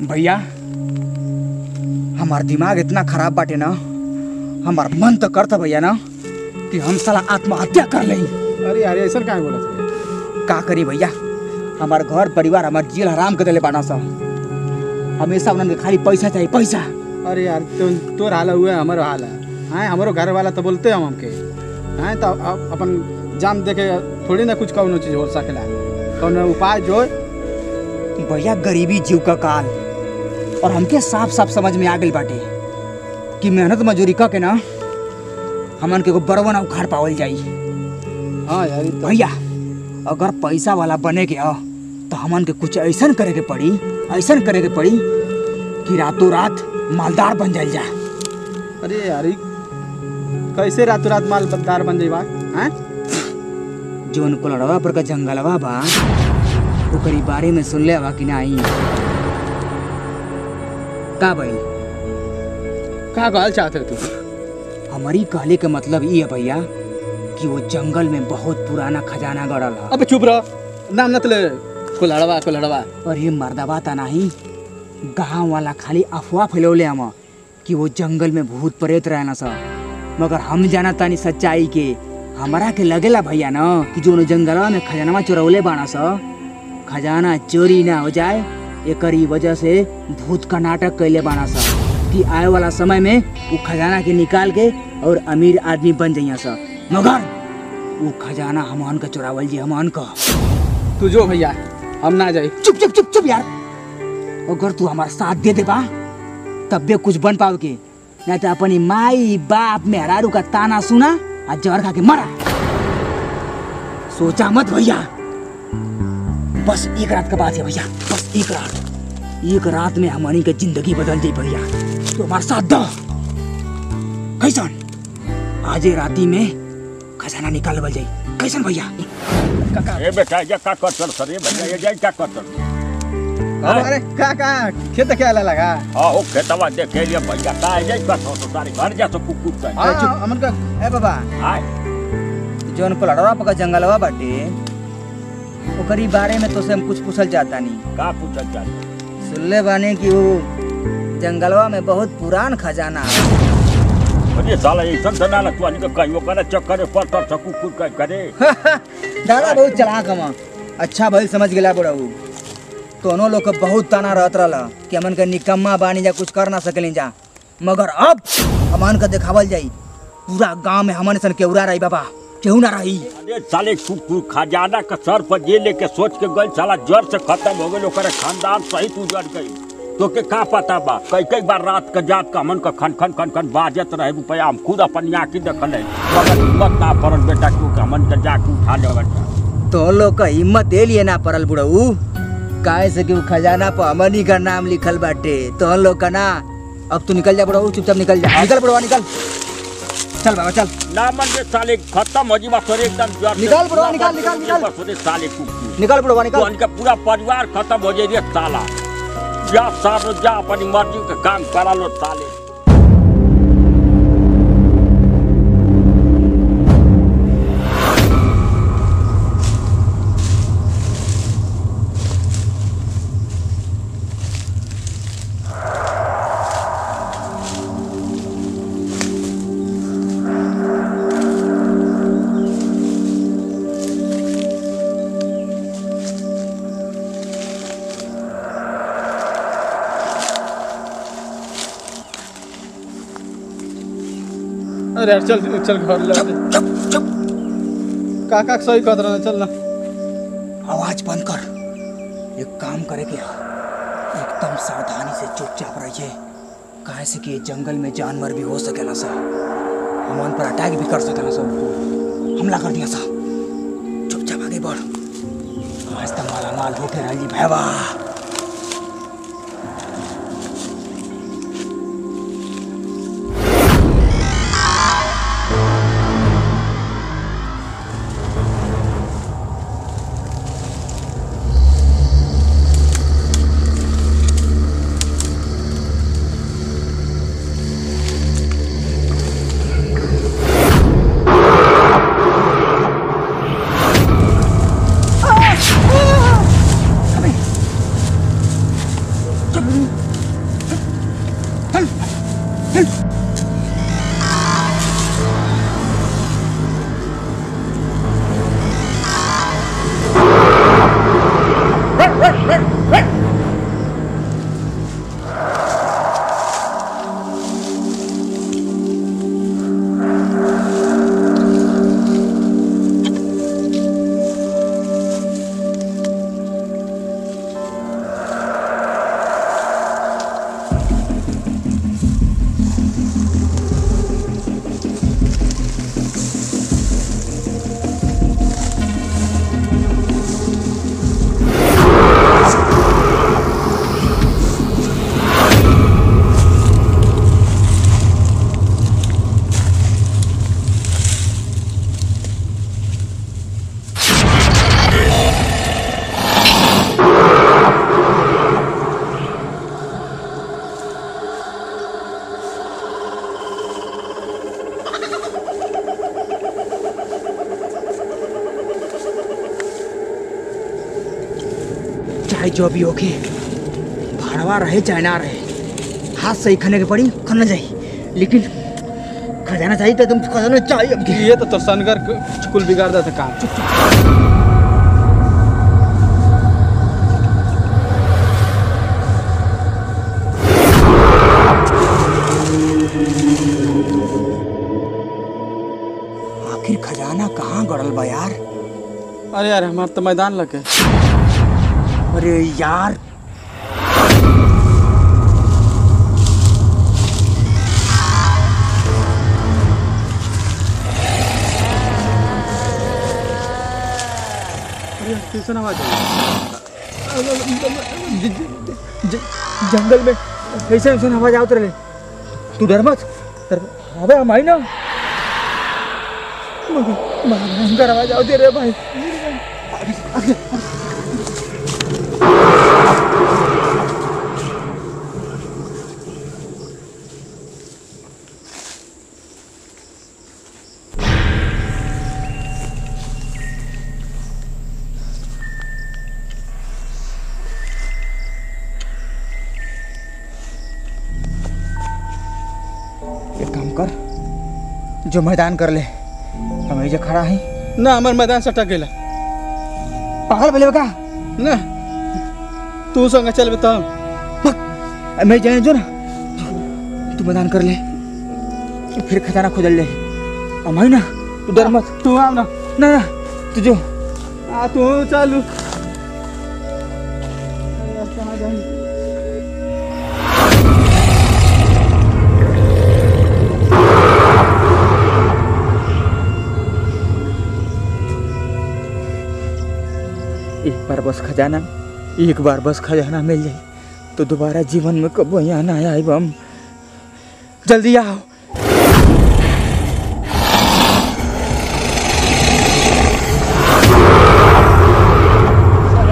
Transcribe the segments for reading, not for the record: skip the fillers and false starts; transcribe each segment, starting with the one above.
भैया हमार दिमाग इतना खराब बाटे ना, हमार मन तो करता भैया ना कि हम साला आत्महत्या कर लें। अरे यार ऐसा क्या बोला का करी भैया, हमार घर परिवार हमार जेल हराम कर दिले बाना सा। हमेशा उन्हें खाली पैसा चाहिए पैसा। अरे यार तोर हाल हुआ हमारो हाल है, हमारो घर वाला तो बोलते हम हमके हैं तो अपन जान देके थोड़ी ना कुछ कौनो चीज हो सकेला, कौनो उपाय जो भैया गरीबी जीव का काल, और हमके साफ साफ समझ में आ गई बाटे कि मेहनत मजूरी का के ना हमन के बरवा ना उखाड़ पावल जाई। हाँ यार भैया अगर पैसा वाला बने के हो तो हमन के कुछ ऐसा करे के पड़ी, ऐसा करे के पड़ी कि रातों रात मालदार बन जाए जा। अरे यार कैसे रातों रात मालदार बन जाइबा हैं? जो उनको लड़वा पर का जंगलवा बा ओकरी बारे में सुन ले बा कि नहीं? का भाई का कहल चाहते तू? हमारी कहले के मतलब ये है भैया कि वो जंगल में बहुत पुराना खजाना गड़ल है। अब चुप रह, नाम नत ले। कुल्हड़वा और ये मर्दबा ता नहीं, गाँव वाला खाली अफवाह फैलौले हम कि वो जंगल में भूत प्रेत रहना सा, मगर हम जाना तानी सच्चाई के। हमारा के लगेला भैया ना कि जो जंगलवा में खजाना चोरौले बाना सा, खजाना चोरी ना हो जाए एकरी वजह से भूत का नाटक कैले बाना सा कि आए वाला समय में वो खजाना के निकाल के और अमीर आदमी बन जाइया सा, मगर वो खजाना हमन का चुरावल जी हमन का। तू जो भैया हम ना जाए। चुप चुप चुप चुप यार, अगर तू हमारा साथ दे दे बा तब भी कुछ बन पाओ के, नहीं तो अपनी माई बाप मेहरारू का ताना सुना और जहर खा के मरा। सोचा मत भैया, बस एक रात का बात है भैया, बस एक रात में हमारी का जिंदगी बदल जाए भैया। तो हमारे साथ दो कैसन आज राती में खजाना निकाल बल जाए कैसन भैया? ए बेटा ये का करतर सर, ये भैया ये जाई क्या करतर? अरे का खेत क्या लगा? हां ओ खेतवा देखे लिए भैया का जाई करतो तो सारी घर जा तो कुकुर का। हां अमन का ए बाबा हाय जोन को लड़वा पका जंगलवा बाटे ओकरी बारे में तो से हम कुछ पूछल चाहता नहीं। का पूछल चाहता? सुनले बाने कि वो जंगलवा में बहुत पुरान खजाना है। अरे साला ये सब धना ल तू अनि के कहियो करे चक्कर पर तर कुकुर का करे। दादा बहुत चलाक हम, अच्छा भइल समझ गेला बड़ाऊ। दोनों लोग के बहुत ताना रहत रहला कि हमन के निकम्मा बानी जा कुछ कर ना सकेली जा, मगर अब हमन के देखावल जाई पूरा गांव में हमन सन केउरा रही बाबा, केहू ना रही। अरे साले कुकुर खजाना का सर पर जे लेके सोच के गल साला जड़ से खत्म हो गेल, ओकरे खानदान सहित उजड़ गई। तो के का पता बा कई बार रात का जात का मन का खन खन खन खन बाजत रहे रुपया, हम खुद अपन आँखी देखल है, मगर हिम्मत ना पड़ल बेटा क्योंकि हमन के जाके उठा ले। तो लोग का हिम्मत दे लिए ना पड़ल बुढ़ऊ, काहे से कि खजाना पर हमनी का नाम लिखल बाटे। तो लोग का ना, अब तू निकल जा बुढ़ऊ, चुपचाप निकल जा। निकल बुढ़वा निकल, चल बाबा चल। ना मन जे साले खत्म हो जीवा तोरे एकदम जड़ से। निकल बुढ़वा निकल निकल निकल तोरे साले कुकुर निकल बुढ़वा निकल। उनका पूरा परिवार खत्म हो जाए रे साला। जा सारो जा अपनी मर्जी का काम करा लो साले। अरे यार चल चल घर ले। चुप चुप काका सही कह रहा, चल ना। आवाज बंद कर। एक काम करे के एकदम सावधानी से चुपचाप रहिए, काहे से कि जंगल में जानवर भी हो सकेला सा, हमन पर अटैक भी कर सकेला सा, हमला कर दिया सा। चुपचाप आगे बढ़, आज तक मालामाल होके रही भैया। चाहे जो भी होके भाड़वा रहे चाहे ना रहे, हाथ सही खाने के पड़ी खाना चाहिए, लेकिन खजाना चाहिए तो तुम खजाना चाहिए हमके। ये तो सनगर कुल बिगाड़ था काम। आखिर खजाना कहाँ गड़ल बा यार? अरे यार हमार तो मैदान लगे। अरे यार कैसे आवाज जंगल में ऐसे ऐसे आवाज आवत रहे। तू डर मत, अबे हम आई ना, भयंकर आवाज आवती रे भाई। जो मैदान कर ले, हम जो खड़ा है ना, हमार मैदान सटक गेला। पागल भले का ना तू संग चल बता। मैं जाने जो ना, तू मैदान कर ले, फिर खजाना खोजल ले। हम आई ना, तू डर मत। तू आव ना। ना ना तू जो तू चालू। एक बार बस खजाना मिल जाए तो दोबारा जीवन में कब यहाँ ना आए। हम जल्दी आओ।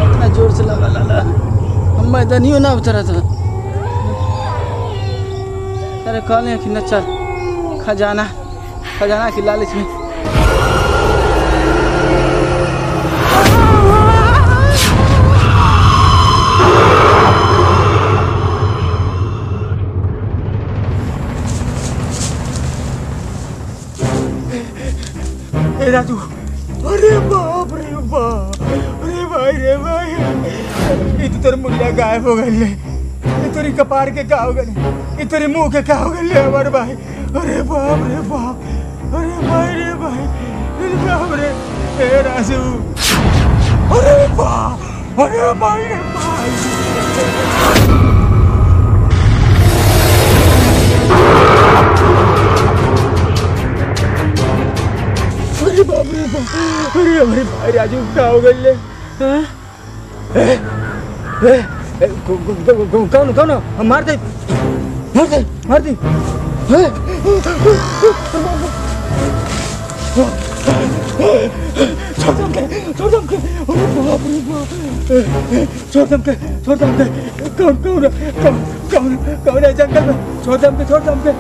इतना जोर से लगा लाला, हम मैदानियों ना उतरा था। अरे कहले कि न चल खजाना की लालच में। राजू, अरे बाप रे बाप, अरे भाई ये तो तेरे मुड़िया गायब हो गए, ये तेरी कपार के का हो गए, ये तेरे मुंह के का हो गए हमारे भाई। अरे बाप रे बाप, अरे भाई रे भाई, अरे बाप रे ए राजू, अरे बाप, अरे भाई रे भाई। अरे बाप रे बाप, अरे हमारे भाई राजू क्या हो गए? कौन मार दे। छोड़ दम के, कौन है जंगल में? छोड़ दम के।